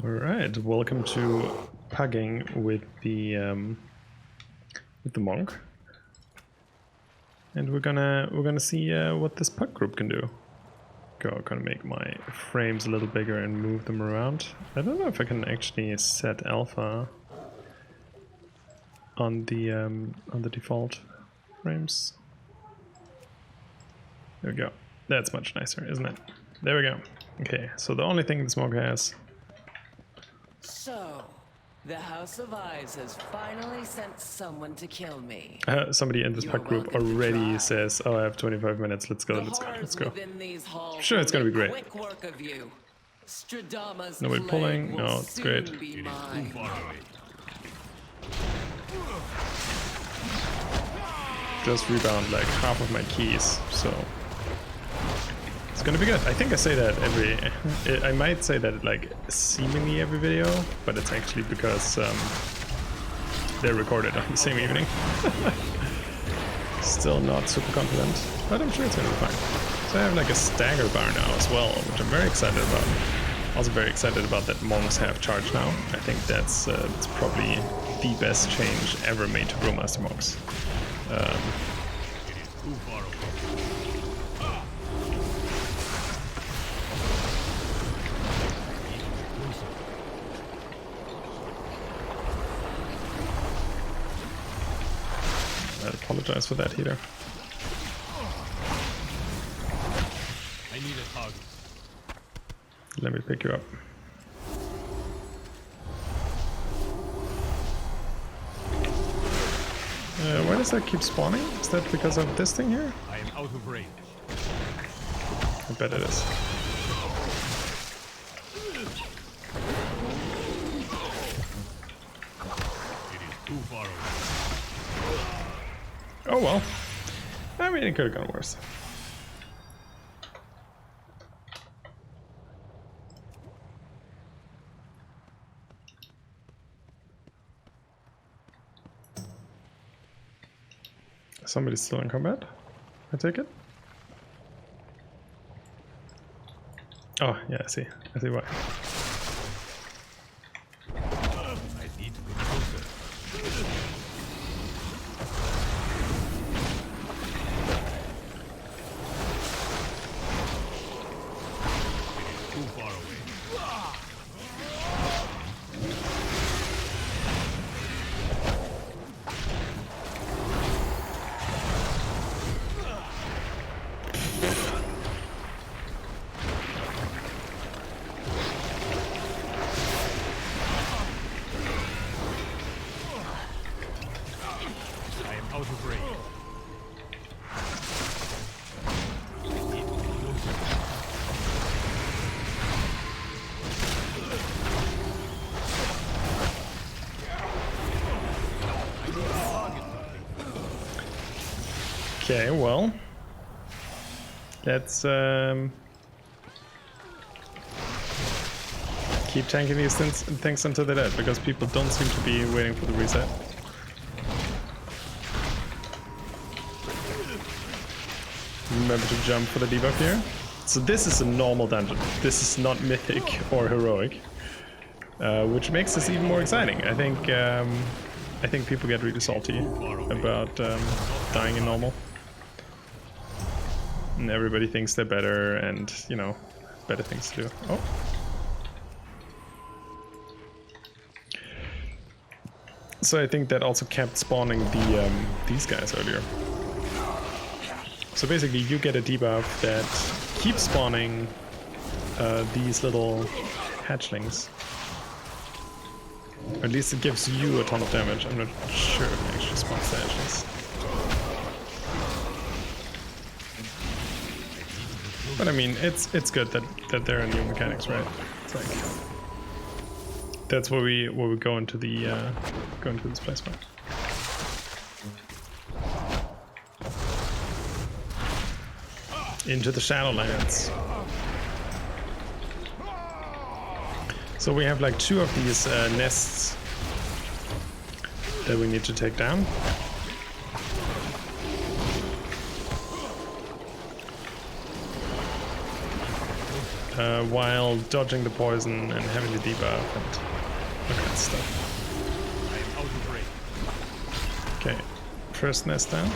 Alright, welcome to pugging with the monk. And we're gonna see what this pug group can do. I'm gonna make my frames a little bigger and move them around. I don't know if I can actually set alpha on the default frames. There we go. That's much nicer, isn't it? There we go. Okay, so the only thing this monk has. So, the House of Eyes has finally sent someone to kill me. Somebody in this pug group already says, "Oh, I have 25 minutes. Let's go. Let's go." Sure, it's gonna be great. Quick work of you. Stradama's Nobody pulling. plague will No, it's great. soon be mine. Just rebound like half of my keys, so it's gonna be good. I think I say that I might say that like seemingly every video, but it's actually because they're recorded on the same evening. Still not super confident, but I'm sure it's gonna be fine. So I have like a stagger bar now as well, which I'm very excited about. Also very excited about that monks have charge now. I think that's it's probably the best change ever made to Brewmaster monks. I apologize for that heater. I need a hug. Let me pick you up. Why does that keep spawning? Is that because of this thing here? I am out of range. I bet it is. It is too far away. Oh well. I mean, it could have gone worse. Somebody's still in combat, I take it. Oh, yeah, I see why. I need to be closer. Too far away. I am out of range. I need to be closer. I need to target something. Okay, well, let's keep tanking these things until they're dead, because people don't seem to be waiting for the reset. Remember to jump for the debuff here. So this is a normal dungeon. This is not mythic or heroic, which makes this even more exciting. I think people get really salty about dying in normal. And everybody thinks they're better and, you know, better things to do. Oh. So I think that also kept spawning these guys earlier. So basically you get a debuff that keeps spawning these little hatchlings. Or at least it gives you a ton of damage. I'm not sure if it actually spawns the hatchlings. But I mean, it's good that there are new mechanics, right? It's like that's where we go into this place from. Into the Shadowlands. So we have like 2 of these nests that we need to take down. while dodging the poison and having the debuff and all that stuff. I am out of range. Okay, first nest down.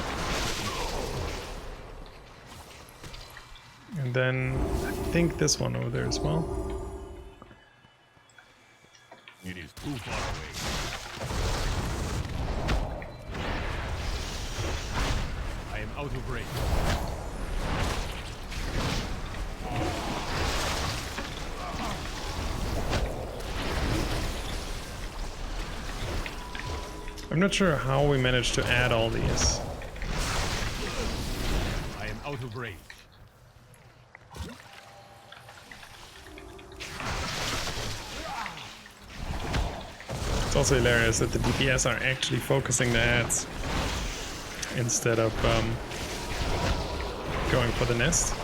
And then I think this one over there as well. It is too far away. I am out of range. I'm not sure how we managed to add all these. I am out of range. It's also hilarious that the DPS are actually focusing the ads instead of going for the nest.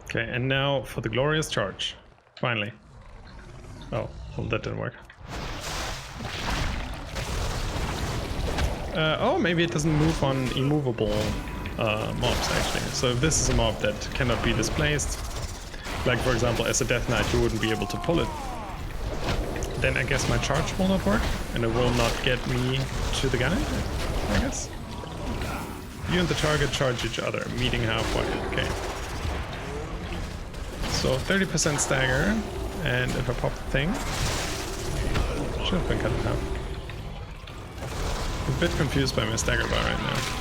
Okay, and now for the glorious charge. Finally. Oh, well, that didn't work. Oh, maybe it doesn't move on immovable mobs, actually. So if this is a mob that cannot be displaced, like for example as a Death Knight you wouldn't be able to pull it, then I guess my charge will not work, and it will not get me to the guy, I guess. You and the target charge each other, meeting halfway. Okay. So 30% stagger, and if I pop the thing, should have been cut in half. I'm a bit confused by my stagger bar right now.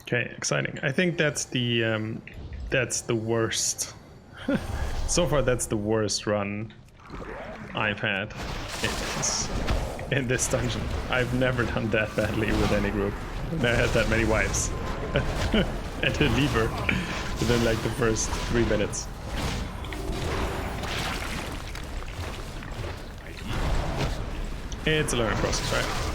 Okay, exciting. I think that's the worst. So far, that's the worst run I've had in this dungeon. I've never done that badly with any group. I had that many wipes and a lever within like the first 3 minutes. It's a learning process, right?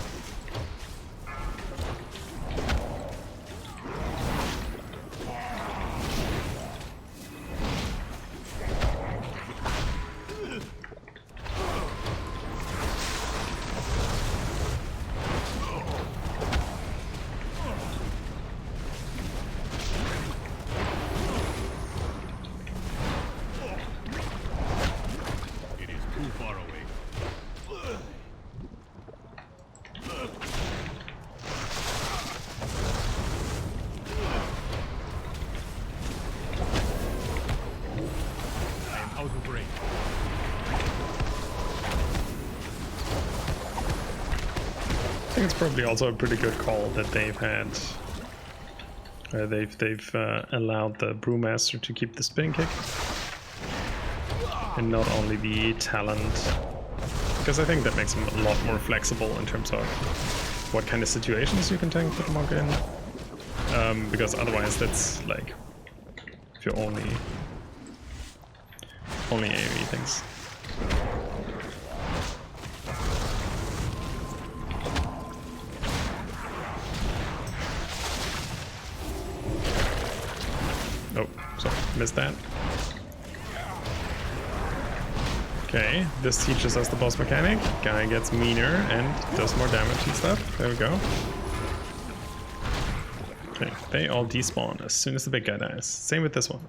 I think it's probably also a pretty good call that they've had. They've allowed the Brewmaster to keep the spin kick and not only the talent, because I think that makes him a lot more flexible in terms of what kind of situations you can tank the monk in. Because otherwise, that's like if you only AoE things. Oh, sorry, missed that. Okay, this teaches us the boss mechanic. Guy gets meaner and does more damage and stuff. There we go. Okay, they all despawn as soon as the big guy dies. Same with this one.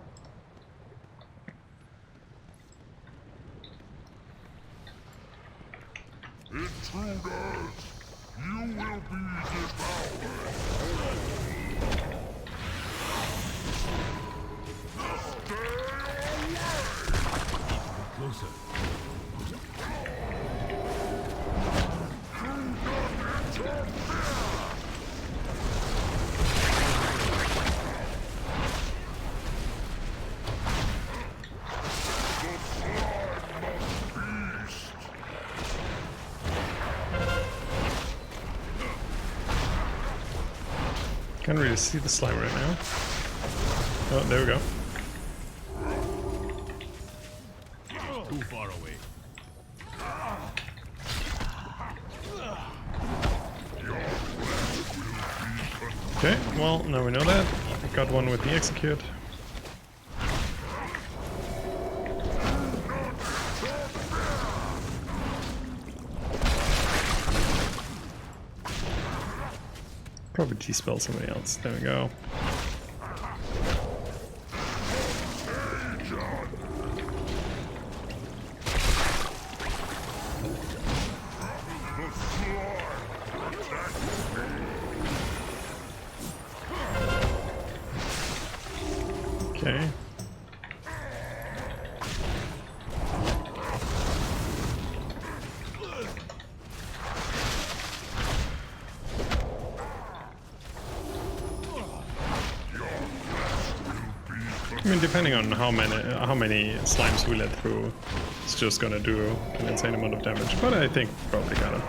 Intruders, you will be devoured. Closer. Can't really see the slime right now. Oh, there we go. Too far away. Okay, well, now we know that. I got one with the execute. Probably G-spell somebody else. There we go. Okay. I mean, depending on how many slimes we let through, it's just gonna do an insane amount of damage. But I think probably got him.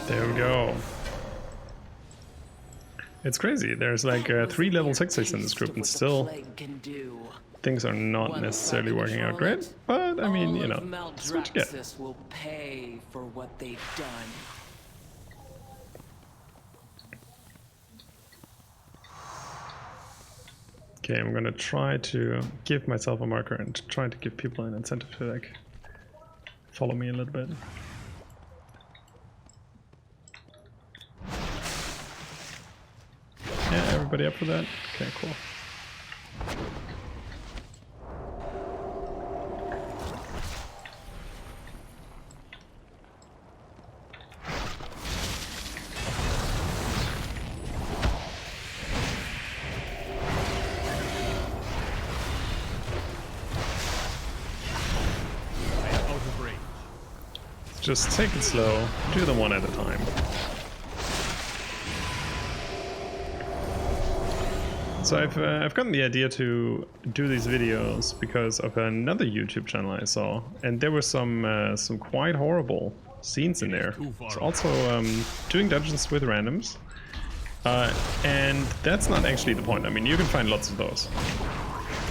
There we go. It's crazy. There's like 3 level 6s in this group, and still things are not necessarily working out great. But I mean, you know, that's what you get. Will pay for what they've done. Okay, I'm gonna try to give myself a marker and try to give people an incentive to like follow me a little bit. Yeah, everybody up for that? Okay, cool. Just take it slow, do them one at a time. So I've gotten the idea to do these videos because of another YouTube channel I saw, and there were some quite horrible scenes in there. It's also doing dungeons with randoms, and that's not actually the point. I mean, you can find lots of those,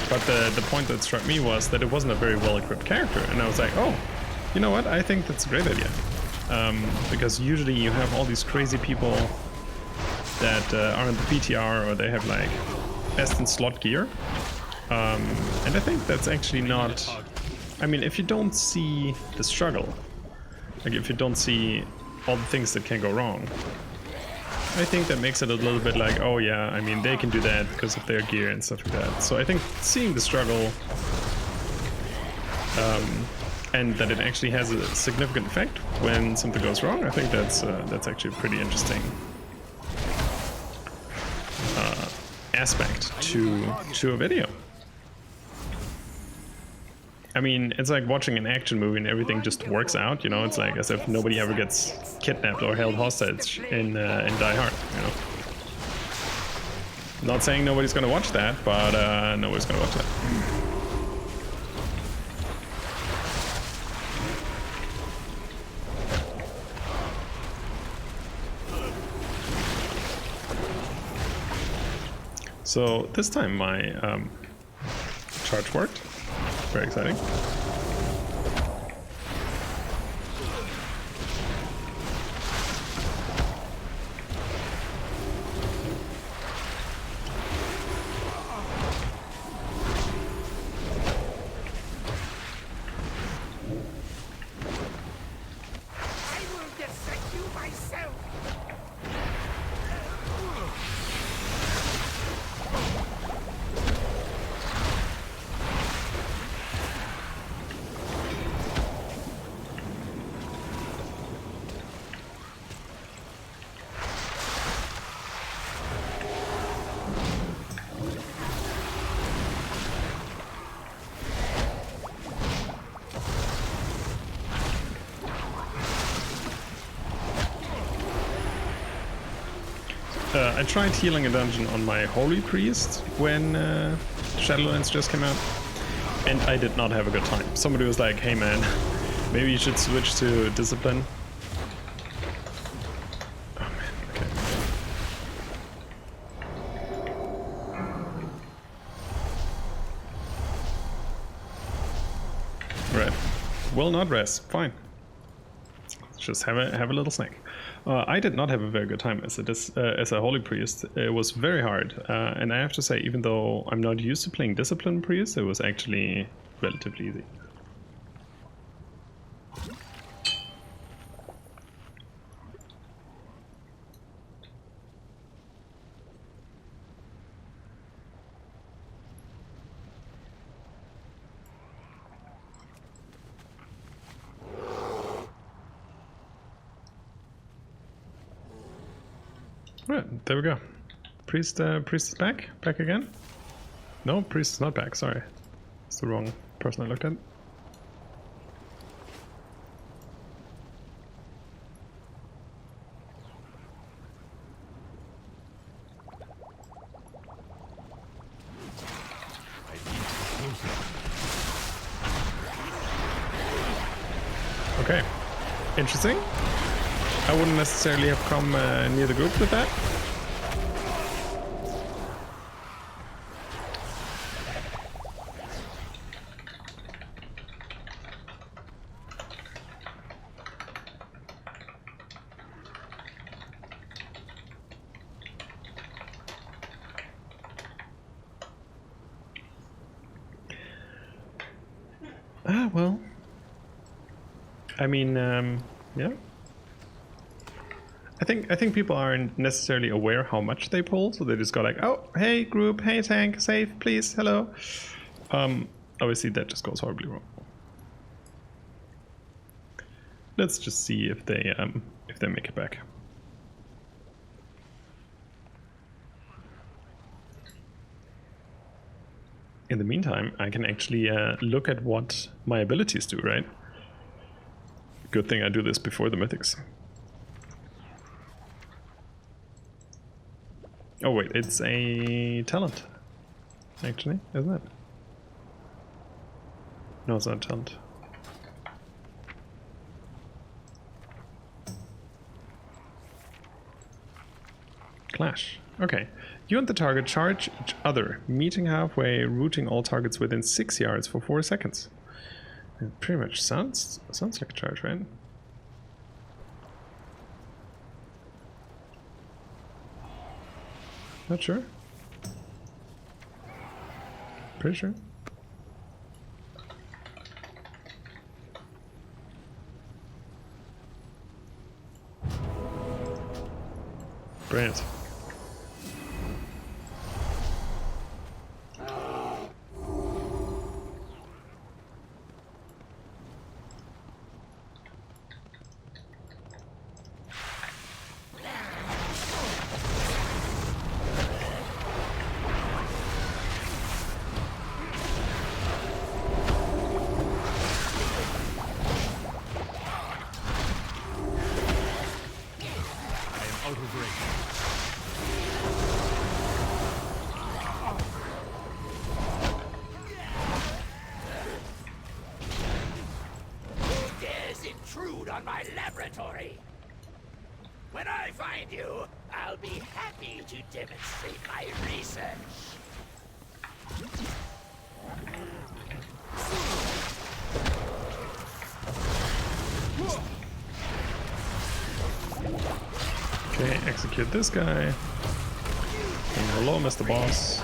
but the point that struck me was that it wasn't a very well-equipped character, and I was like, oh, you know what? I think that's a great idea, because usually you have all these crazy people that are in the PTR, or they have like best in slot gear, and I think that's actually not. I mean, if you don't see the struggle, like if you don't see all the things that can go wrong, I think that makes it a little bit like, oh yeah, I mean they can do that because of their gear and stuff like that. So I think seeing the struggle, and that it actually has a significant effect when something goes wrong, I think that's actually a pretty interesting aspect to a video. I mean, it's like watching an action movie and everything just works out, you know. It's like as if nobody ever gets kidnapped or held hostage in Die Hard, you know. Not saying nobody's gonna watch that, but nobody's gonna watch that. So this time my charge worked. Very exciting. I tried healing a dungeon on my Holy Priest when Shadowlands just came out, and I did not have a good time. Somebody was like, hey man, Maybe you should switch to discipline. Oh man, okay. Right. Will not rest. Fine. Just have a little snack. I did not have a very good time as a holy priest. It was very hard, and I have to say, even though I'm not used to playing discipline priest, it was actually relatively easy. Right, there we go. Priest is back again? No, priest is not back. Sorry, it's the wrong person I looked at. Okay, interesting. I wouldn't necessarily have come near the group with that. Ah, well. I mean, yeah. I think people aren't necessarily aware how much they pull, so they just go like, oh, hey group, hey tank, save, please, hello. Obviously that just goes horribly wrong. Let's just see if they make it back. In the meantime, I can actually look at what my abilities do, right? Good thing I do this before the mythics. Oh wait, it's a talent, actually, isn't it? No, it's not a talent. Clash. Okay. You and the target charge each other, meeting halfway, rooting all targets within 6 yards for 4 seconds. It pretty much sounds like a charge, right? Not sure. Pretty sure. Brilliant. On my laboratory. When I find you, I'll be happy to demonstrate my research. Okay, execute this guy. And hello, Mr. Boss.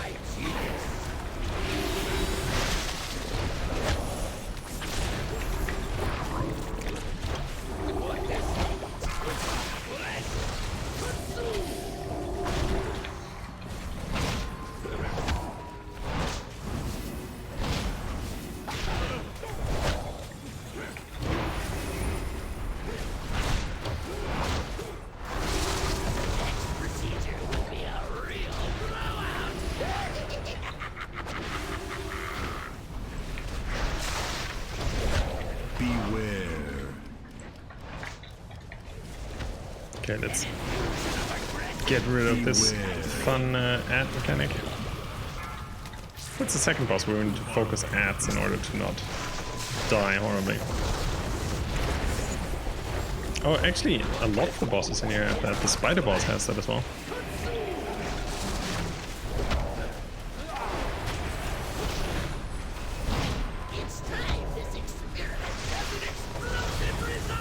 Okay, let's get rid of this fun ad mechanic. What's the second boss? We're going to focus ads in order to not die horribly. Oh, actually, a lot of the bosses in here have that. The spider boss has that as well. It's time this experiment has an explosive result.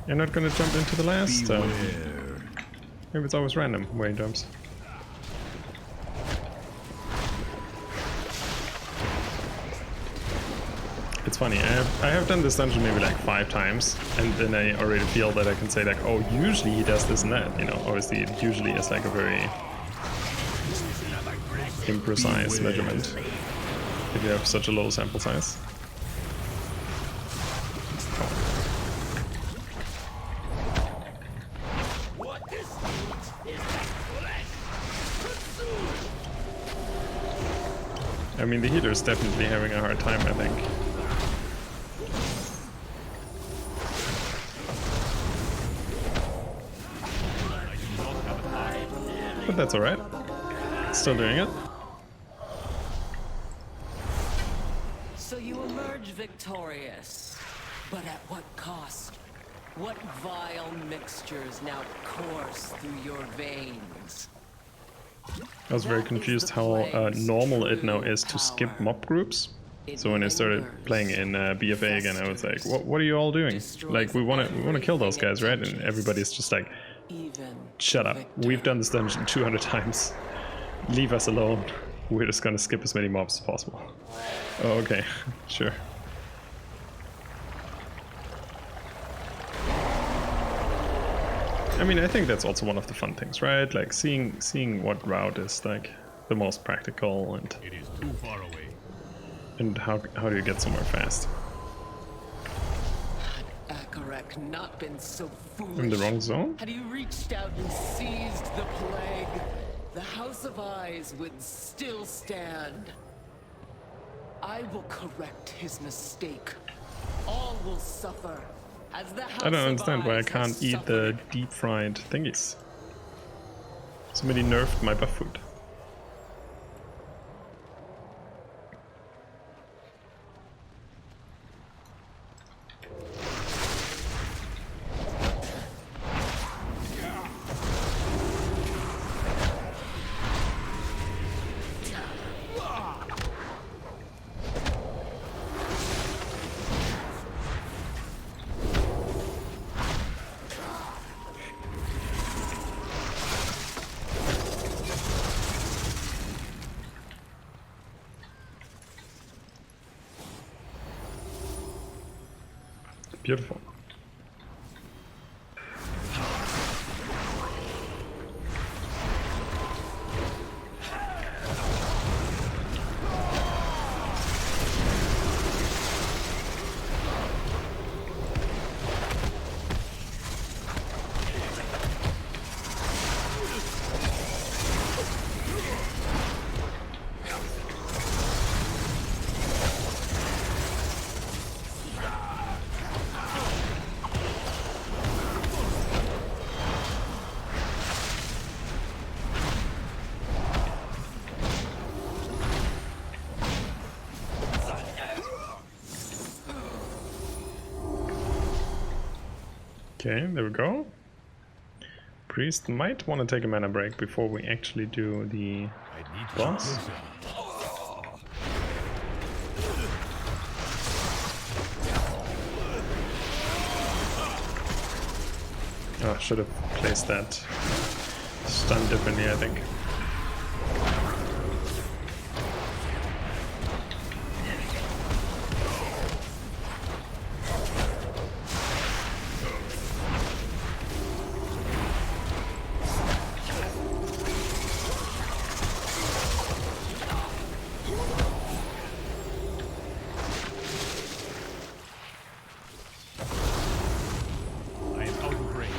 You're not gonna jump into the last? Beware. Maybe it's always random where he jumps. It's funny, I have done this dungeon maybe like 5 times, and then I already feel that I can say like, oh, usually he does this and that, you know. Obviously, it usually is like a very imprecise measurement if you have such a low sample size. What this needs is flesh. Consume. I mean, the healer is definitely having a hard time, I think. But that's alright. Still doing it. So you emerge victorious. But at what cost? What vile mixtures now course through your veins? I was very confused how normal it now is to skip mob groups. So when I started playing in BFA again, I was like, what are you all doing? Like, we wanna kill those guys, right? And everybody's just like, shut up. We've done this dungeon 200 times. Leave us alone. We're just gonna skip as many mobs as possible. Oh, okay. Sure. I mean, I think that's also one of the fun things, right? Like seeing what route is like the most practical and It is too far away. and how do you get somewhere fast? Had Akarek not been so foolish. In the wrong zone? Had he reached out and seized the plague, the House of Eyes would still stand. I will correct his mistake. All will suffer. As the House I don't understand of why I Eyes can't has eat the suffered. deep fried thingies. Somebody nerfed my buff food. Beautiful. Okay, there we go. Priest might want to take a mana break before we actually do the I need to boss. closer. Oh, should have placed that stun differently, I think. I am out of range.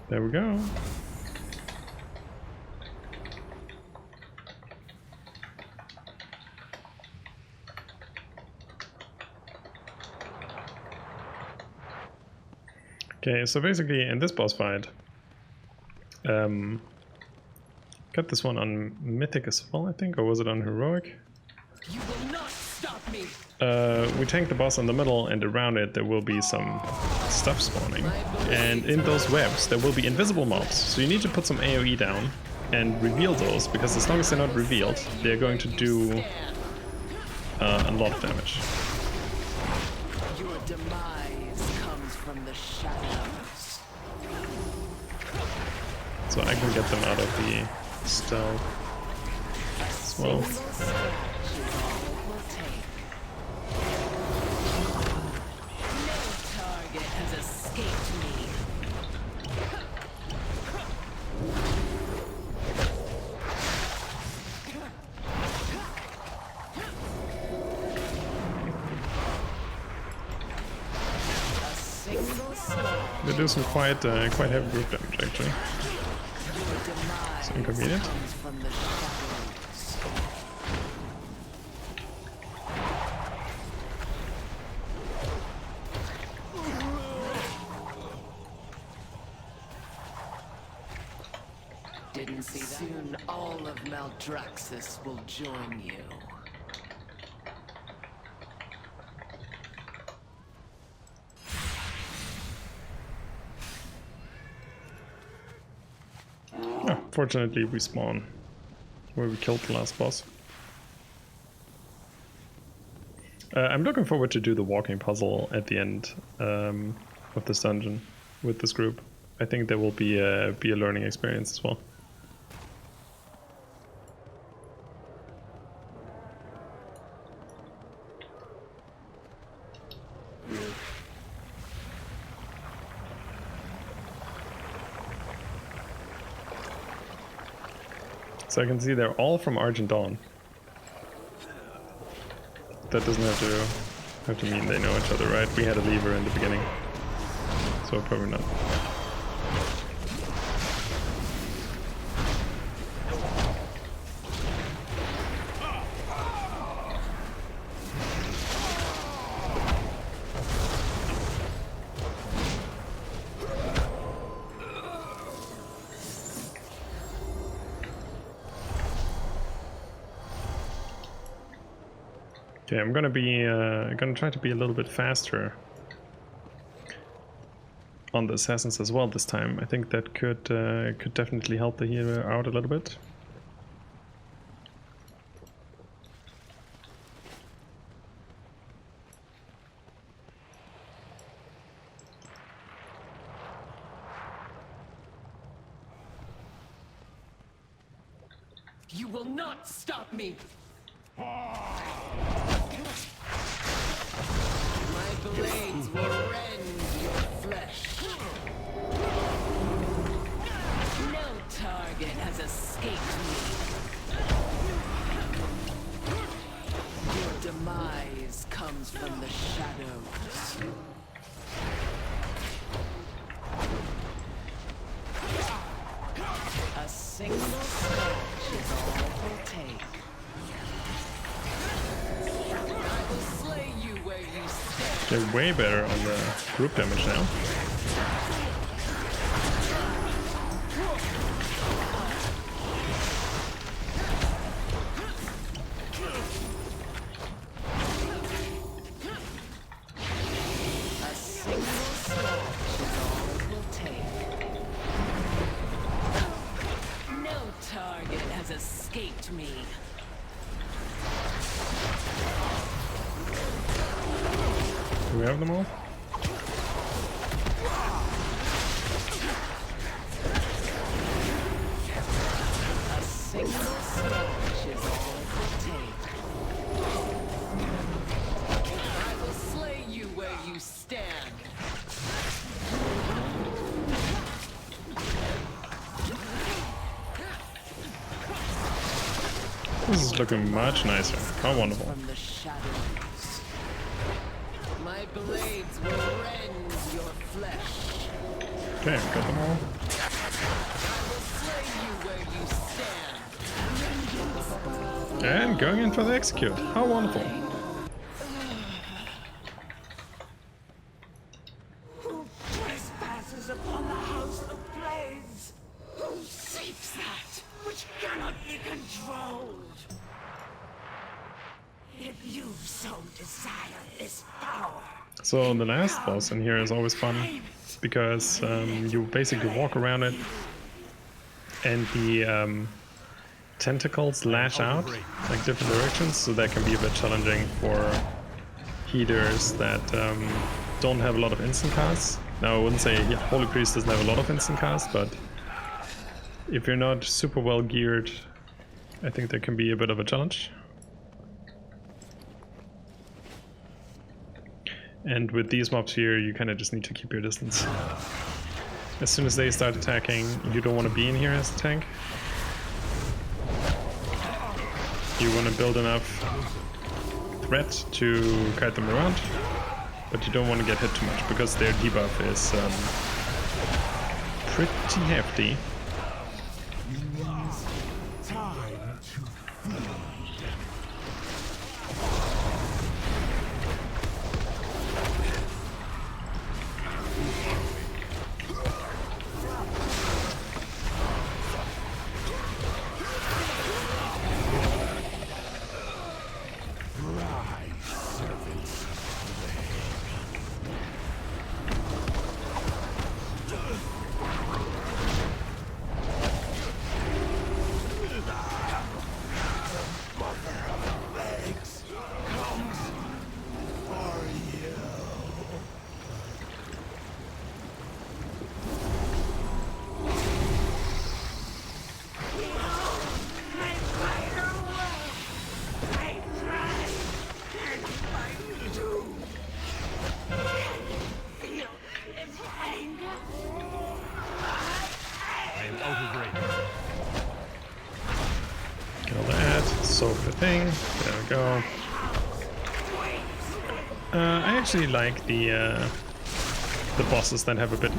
There we go. Okay, so basically in this boss fight, Got this one on Mythic as well, I think, or was it on Heroic? You will not stop me. We tank the boss in the middle, and around it there will be some stuff spawning. And in those webs there will be invisible mobs, so you need to put some AoE down and reveal those, because as long as they're not revealed, they're going to do a lot of damage. Your demise comes from the shadows. So I can get them out of the stealth as well. Single scratch is all it will take. No target has escaped me. A single slash. They do some quite heavy group damage actually. Your demise Inconvenient. comes from the shadows. Didn't see that. Soon all of Maldraxxus will join you. Yeah, fortunately we spawn where we killed the last boss. I'm looking forward to do the walking puzzle at the end of this dungeon with this group. I think there will be a learning experience as well. So I can see they're all from Argent Dawn. That doesn't have to mean they know each other, right? We had a lever in the beginning, so probably not. Okay, I'm gonna try to be a little bit faster on the assassins as well this time. I think that could definitely help the healer out a little bit. You will not stop me! My blades will rend your flesh. No target has escaped me. Your demise comes from the shadows. A single scratch is all it will take. I will slay you where you stand. They're way better on the group damage now. A single scratch is all it will take. No target has escaped me. Do we have them all? A single scratch is all it will take. I will slay you where you stand. This is looking much nicer. How wonderful. From the shadows. My blades will rend your flesh. Okay, got them all. I will slay you where you stand. And going in for the execute. How wonderful. Who trespasses upon the house of Blaze? Who seeks that which cannot controlled. If you so desire this power. So the last boss in here is always fun because you basically walk around it and the tentacles lash out like different directions, so that can be a bit challenging for healers that don't have a lot of instant casts. Now I wouldn't say Holy Priest doesn't have a lot of instant casts, but if you're not super well geared, I think there can be a bit of a challenge. And with these mobs here, you kind of just need to keep your distance. As soon as they start attacking, you don't want to be in here as a tank. You want to build enough threat to kite them around, but you don't want to get hit too much because their debuff is pretty hefty. Kill that, soak the thing, there we go. I actually like the bosses that have a bit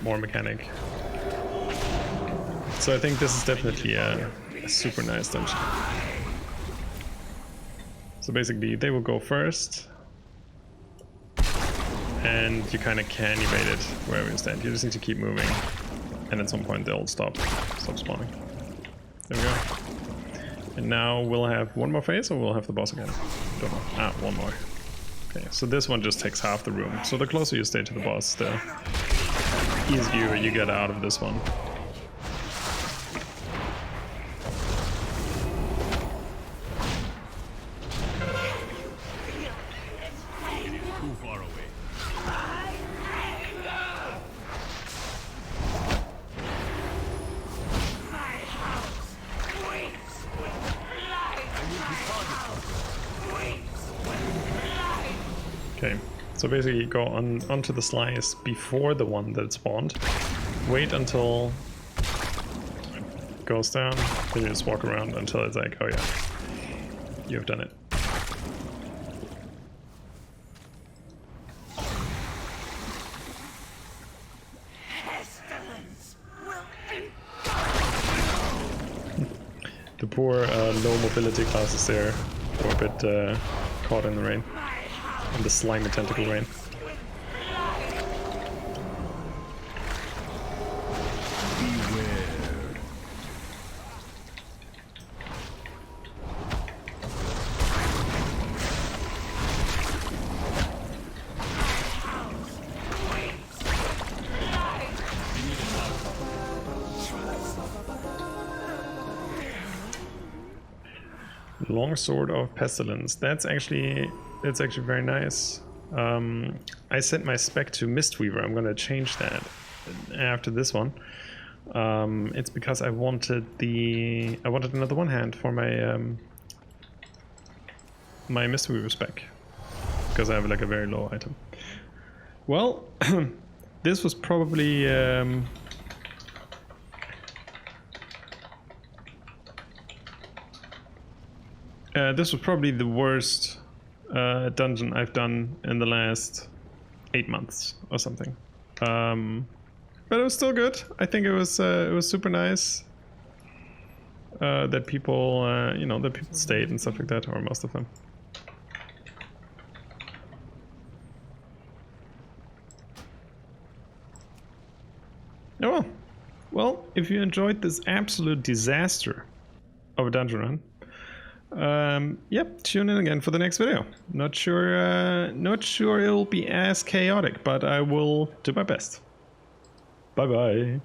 more mechanic. So I think this is definitely a super nice dungeon. So basically they will go first, and you kind of can evade it wherever you stand. You just need to keep moving, and at some point they'll stop spawning. There we go. And now we'll have one more phase, or we'll have the boss again? Don't know. Ah, one more. Okay, so this one just takes half the room. So the closer you stay to the boss, the easier you get out of this one. Too far away. Okay, so basically go onto the slice before the one that spawned. Wait until it goes down, then you just walk around until it's like, oh yeah, you've done it. The poor low mobility classes there were a bit caught in the rain. In the slimy tentacle rain. Longsword of Pestilence. That's actually very nice. I set my spec to Mistweaver. I'm gonna change that after this one. It's because I wanted another one hand for my my Mistweaver spec, because I have like a very low item. Well, this was probably the worst dungeon I've done in the last 8 months or something. But it was still good. I think it was super nice that people that people stayed and stuff like that, or most of them. Oh well, if you enjoyed this absolute disaster of a dungeon run. Yep, tune in again for the next video. Not sure it'll be as chaotic, but I will do my best. Bye bye.